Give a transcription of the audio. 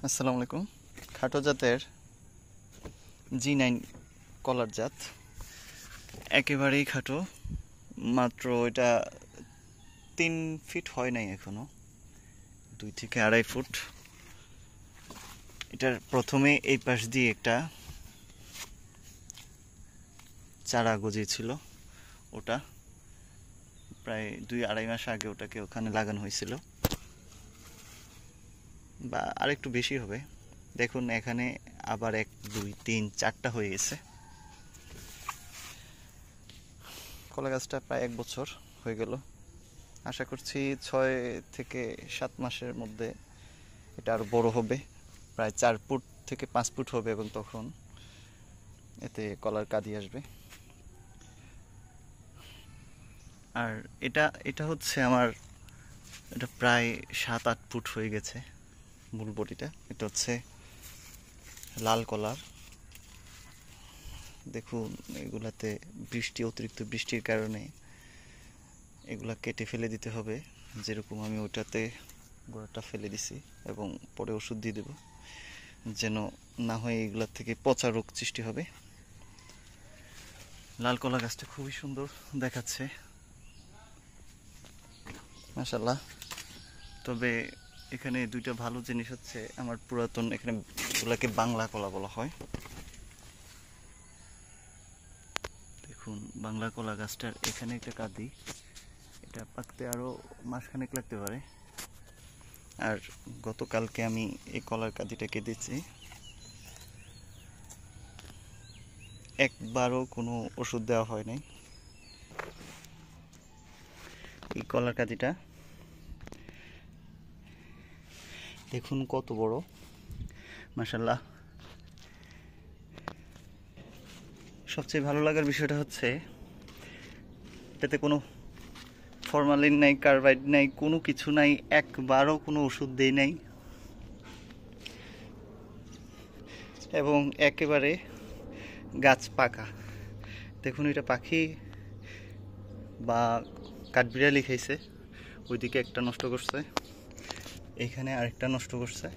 আসসালামু আলাইকুম। খাটো জাতের G9 কলার জাত, একেবারেই খাটো। মাত্র এটা 3 ফিট হয় নাই এখনো, 2 থেকে 2.5 ফুট। এটার প্রথমে এই পাশ দিয়ে একটা চারা গজিয়েছিল, ওটা প্রায় 2-2.5 মাস আগে ওটাকে ওখানে লাগানো হয়েছিল, বা আরেকটু বেশি হবে। দেখুন এখানে আবার 1, 2, 3, 4টা হয়ে গেছে। কলা গাছটা প্রায় 1 বছর হয়ে গেল। আশা করছি 6 থেকে 7 মাসের মধ্যে এটা আরো বড় হবে, প্রায় 4 ফুট থেকে 5 ফুট হবে, এবং তখন এতে কলার কাঁদি আসবে। আর এটা এটা হচ্ছে আমার, এটা প্রায় 7-8 ফুট হয়ে গেছে মূল বডিটা। এটা হচ্ছে লাল কলার। দেখুন এগুলাতে অতিরিক্ত বৃষ্টির কারণে এগুলা কেটে ফেলে দিতে হবে, যেরকম আমি ওটাতে গোড়াটা ফেলে দিছি, এবং পরে ওষুধ দিয়ে দেব, যেন না হয় এগুলার থেকে পচা রোগ সৃষ্টি হবে। লাল কলা গাছটা খুবই সুন্দর দেখাচ্ছে, মাশাআল্লাহ। তবে এখানে দুইটা ভালো জিনিস হচ্ছে, আমার পুরাতন এখানে এগুলাকে বাংলা কলা বলা হয়। দেখুন বাংলা কলা গাছটার এখানে একটা কাঁদি, এটা পাকতে আরো মাসখানেক লাগতে পারে। আর গতকালকে আমি এই কলার কাঁদিটা কেটেছি, একবারও কোনো ওষুধ দেওয়া হয় নাই। এই কলার কাঁদিটা দেখুন কত বড়, মাশাআল্লাহ। সবচেয়ে ভালো লাগার বিষয়টা হচ্ছে এটাতে কোনো ফরমালিন নাই, কার্বাইড নাই, কোনো কিছু নাই, একবারও কোনো ওষুধ দেই নাই, এবং একেবারে গাছ পাকা। দেখুন এটা পাখি বা কাঠবিড়ালি খাইছে, ওইদিকে একটা নষ্ট করছে, এইখানে আরেকটা নষ্ট করছে।